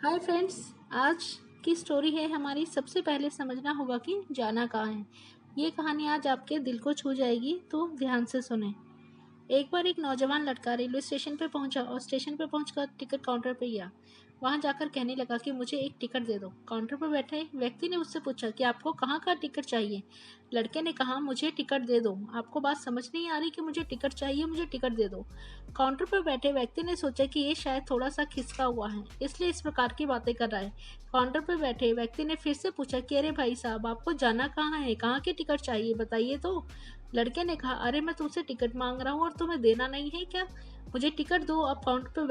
Hi friends. आज की story है हमारी। सबसे पहले समझना होगा कि जाना कहाँ है। ये कहानी आज आपके दिल को छू जाएगी, तो ध्यान से सुने। एक बार एक नौजवान लड़का रेलवे स्टेशन पे पहुंचा और स्टेशन पे पहुंचकर टिकट काउंटर पे गया। वहां जाकर कहने लगा कि मुझे एक टिकट दे दो। काउंटर पर बैठे व्यक्ति ने उससे पूछा कि आपको कहाँ का टिकट चाहिए। लड़के ने कहा, मुझे टिकट दे दो। आपको बात समझ नहीं आ रही कि मुझे टिकट चाहिए, मुझे टिकट दे दो। काउंटर पर बैठे व्यक्ति ने सोचा कि ये शायद थोड़ा सा खिसका हुआ है, इसलिए इस प्रकार की बातें कर रहा है। काउंटर पर बैठे व्यक्ति ने फिर से पूछा कि अरे भाई साहब, आपको जाना कहाँ है, कहाँ की टिकट चाहिए, बताइए तो। लड़के ने कहा, अरे मैं तुमसे टिकट मांग रहा हूँ और तुम्हें देना नहीं है क्या? मुझे टिकट दो। अब काउंटर पर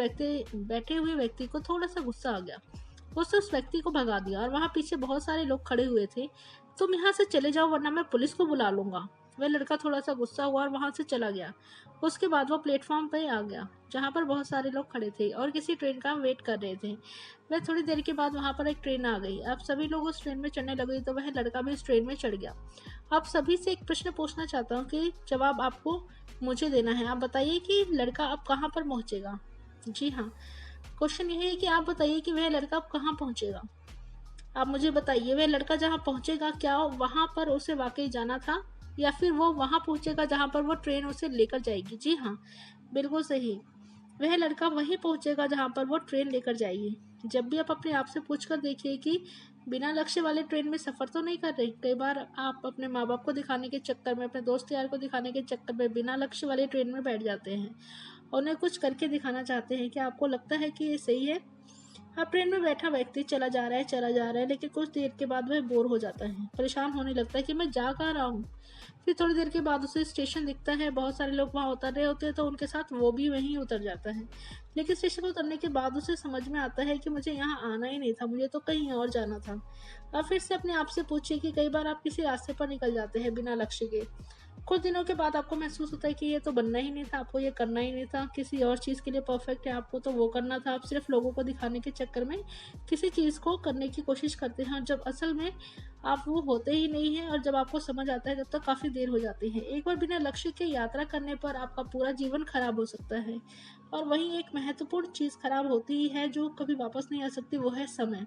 बैठे हुए व्यक्ति को थोड़ा सा गुस्सा आ गया। उसने उस व्यक्ति को भगा दिया और वहां पीछे बहुत सारे लोग खड़े हुए थे। तुम यहाँ से चले जाओ वरना मैं पुलिस को बुला लूंगा। वह लड़का थोड़ा सा गुस्सा हुआ और वहां से चला गया। उसके बाद वो प्लेटफॉर्म पे आ गया जहाँ पर बहुत सारे लोग खड़े थे और किसी ट्रेन का वेट कर रहे थे। वह थोड़ी देर के बाद वहां पर एक ट्रेन आ गई। अब सभी लोग उस ट्रेन में चढ़ने लगे तो वह लड़का भी उस ट्रेन में चढ़ गया। आप सभी से एक प्रश्न पूछना चाहता हूँ कि जवाब आपको मुझे देना है। आप बताइए कि लड़का अब कहाँ पर पहुंचेगा। जी हाँ, क्वेश्चन यही है कि आप बताइए कि वह लड़का अब कहाँ पहुंचेगा। आप मुझे बताइए, वह लड़का जहाँ पहुंचेगा क्या वहां पर उसे वाकई जाना था, या फिर वो वहां पहुंचेगा जहां पर वो ट्रेन उसे लेकर जाएगी। जी हाँ, बिल्कुल सही। वह लड़का वहीं पहुंचेगा जहां पर वो ट्रेन लेकर जाएगी। जब भी आप अपने आप से पूछकर देखिए कि बिना लक्ष्य वाले ट्रेन में सफर तो नहीं कर रहे। कई बार आप अपने माँ बाप को दिखाने के चक्कर में, अपने दोस्त यार को दिखाने के चक्कर में बिना लक्ष्य वाले ट्रेन में बैठ जाते हैं और उन्हें कुछ करके दिखाना चाहते हैं। क्या आपको लगता है कि ये सही है? अब ट्रेन में बैठा व्यक्ति चला जा रहा है, लेकिन कुछ देर के बाद वह बोर हो जाता है, परेशान होने लगता है कि मैं जा कहाँ रहा हूँ। फिर थोड़ी देर के बाद उसे स्टेशन दिखता है, बहुत सारे लोग वहां उतर रहे होते हैं तो उनके साथ वो भी वहीं उतर जाता है। लेकिन स्टेशन पर उतरने के बाद उसे समझ में आता है कि मुझे यहाँ आना ही नहीं था, मुझे तो कहीं और जाना था। अब फिर से अपने आप से पूछिए कि कई बार आप किसी रास्ते पर निकल जाते हैं बिना लक्ष्य के। कुछ दिनों के बाद आपको महसूस होता है कि ये तो बनना ही नहीं था, आपको ये करना ही नहीं था, किसी और चीज़ के लिए परफेक्ट है, आपको तो वो करना था। आप सिर्फ लोगों को दिखाने के चक्कर में किसी चीज़ को करने की कोशिश करते हैं, और जब असल में आप वो होते ही नहीं हैं, और जब आपको समझ आता है तब तक काफ़ी देर हो जाती है। एक बार बिना लक्ष्य के यात्रा करने पर आपका पूरा जीवन खराब हो सकता है। और वहीं एक महत्वपूर्ण चीज़ खराब होती ही है जो कभी वापस नहीं आ सकती, वो है समय।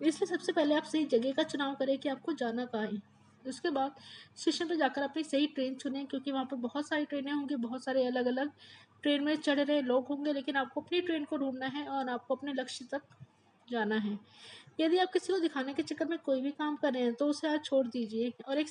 इसलिए सबसे पहले आप सही जगह का चुनाव करें कि आपको जाना कहाँ है। उसके बाद स्टेशन पर जाकर अपनी सही ट्रेन चुनें, क्योंकि वहाँ पर बहुत सारी ट्रेनें होंगी, बहुत सारे अलग अलग ट्रेन में चढ़ रहे लोग होंगे, लेकिन आपको अपनी ट्रेन को ढूंढना है और आपको अपने लक्ष्य तक जाना है। यदि आप किसी को दिखाने के चक्कर में कोई भी काम कर रहे हैं तो उसे आज छोड़ दीजिए और एक